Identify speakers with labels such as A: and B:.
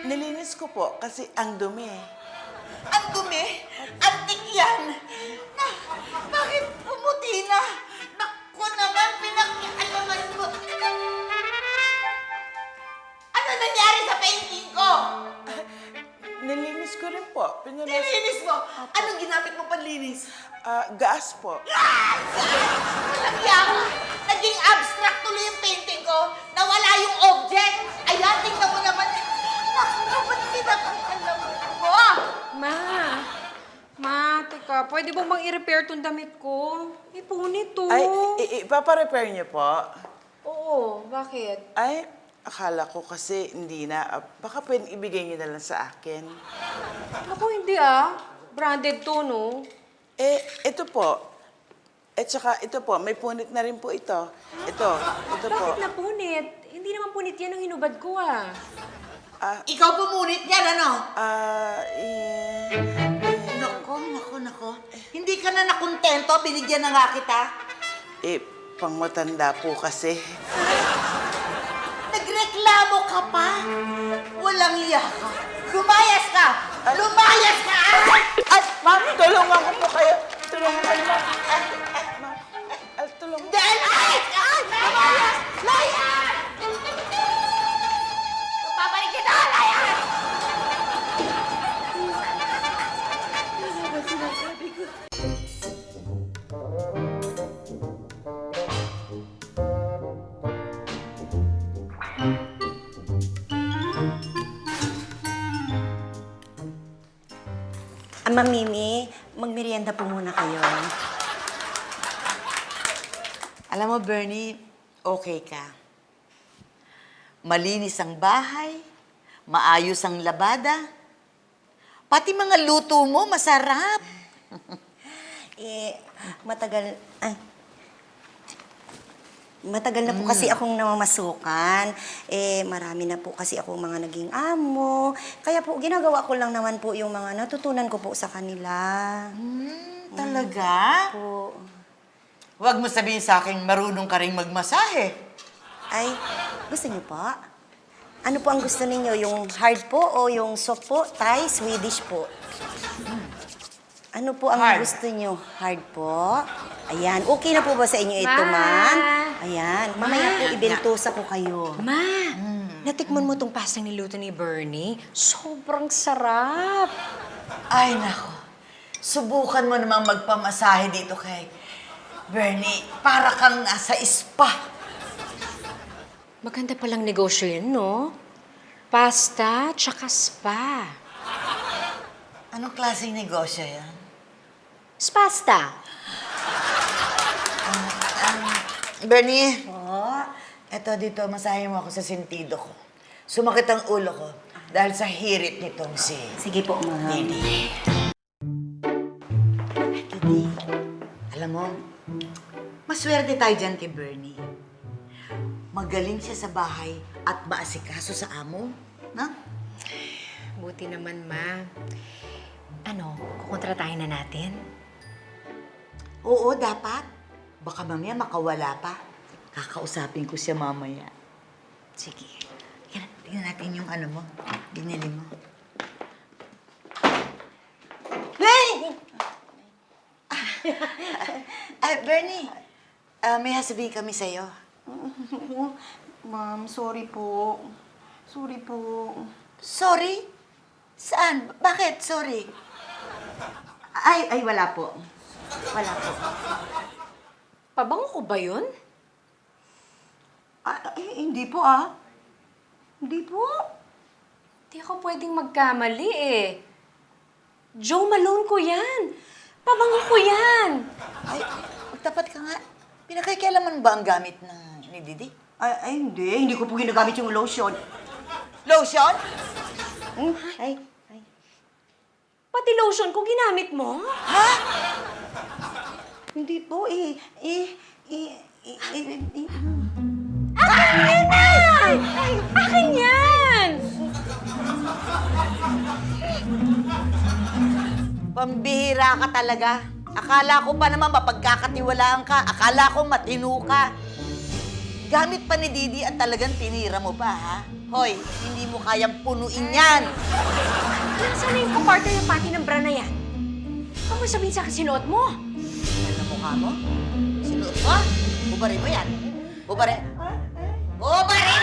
A: Nilinis ko po kasi ang dumi.
B: Ang dumi? Antik yan! Bakit pumuti na? Naku naman, pinakialaman mo. Ano nangyari sa painting ko?
A: Nilinis ko rin po.
B: Nilinis mo? Anong ginamit mo panlinis?
A: Gas po.
B: Walang yawa! Naging abstract tuloy yung painting ko. Nawala yung object. Ayan, tingnan mo naman. Naku, ba't pinakialaman mo?
C: Ma, teka, pwede ba bang i-repair tong damit ko? Ipunit to.
A: Ay, ipapa-repair niyo po?
C: Oo, bakit?
A: Ay, akala ko kasi hindi na. Baka pwedeng ibigay niyo na lang sa akin.
C: Ako hindi ah. Branded to, no?
A: Ito po. Tsaka ito po, may punit na rin po ito. Ito po.
C: Bakit napunit? Hindi naman punit yan ang hinubad ko ah.
B: Ikaw pumunit niyan, ano?
A: Eh...
B: Nako. Hindi ka na nakontento? Binigyan na nga kita?
A: Pangmatanda po kasi.
B: Nagreklamo ka pa? Walang iya ka. Lumayas ka! Lumayas ka!
A: Ay, ma'am, tulungan ko po kayo. Tulungan kayo, ma'am. Tulungan.
B: Dahil ayos ka! Lumayas! Layas! Babalik kita! Layas!
D: Ma'am Mimi, magmerienda po muna kayo.
B: Alam mo, Bernie, okay ka. Malinis ang bahay, maayos ang labada, pati mga luto mo masarap.
D: Matagal na po kasi akong namamasukan. Marami na po kasi akong mga naging amo. Kaya po, ginagawa ko lang naman po yung mga natutunan ko po sa kanila.
B: Talaga?
D: Po.
B: Huwag mo sabihin sa akin marunong ka rin magmasahe.
D: Ay, gusto niyo po? Ano po ang gusto ninyo? Yung hard po o yung soft po? Thai, Swedish po? Ano po ang
B: Hard.
D: gusto niyo? Hard po? Ayan. Okay na po ba sa inyo ito,
C: Ma!
D: ma'am? Ayan. Mamaya po ibentosa ko kayo.
C: Ma, natikman mo tong pastang niluto ni Bernie? Sobrang sarap.
B: Ay, nako. Subukan mo namang magpamasahe dito kay Bernie. Para kang nasa spa.
C: Maganda palang negosyo yun, no? Pasta, tsaka spa.
B: Anong klaseng negosyo yan?
C: Spasta.
B: Bernie, eto dito, masahe mo ako sa sentido ko. Sumakit ang ulo ko dahil sa hirit nitong si
D: Sige po, ma'am.
B: Didi. Didi, alam mo, maswerte tayo dyan kay Bernie. Magaling siya sa bahay at maasikaso sa amo. Na?
C: Buti naman, ma. Ano, kukontratahin na natin?
B: Oo, dapat. Baka mamaya makawala pa. Kakausapin ko siya mamaya. Sige. Yan, tingnan natin yung ano mo. Binili mo. Hey! Bernie, may sasabihin kami sa'yo.
D: Ma'am, sorry po. Sorry po.
B: Sorry? Saan? Bakit? Sorry.
D: Ay, wala po. Wala po.
C: Pabango ko ba yun?
D: Hindi po Hindi po.
C: Di ako pwedeng magkamali eh. Joe Malone ko yan. Pabango ko yan.
B: Ay, magtapat ka nga. Pinakakialaman ba ang gamit ni Didi?
D: Ay, hindi. Hindi ko po ginagamit yung lotion.
B: Lotion?
D: Ay.
C: Pati lotion ko ginamit mo?
B: Ha?
D: Hindi po
C: Akin yan! Akin yan!
B: Pambihira ka talaga. Akala ko pa naman mapagkakatiwalaan ka. Akala ko matino ka. Gamit pa ni Didi at talagang tinira mo pa, ha? Hoy, hindi mo kayang punuin yan.
C: Nasaan na yung kapartner ng panty ng bra na yan? Huwag mo sabihin sa akin sinuot mo.
B: Yan ang mukha mo. Sinuot mo? Bubarin mo yan. Bubarin. Bubarin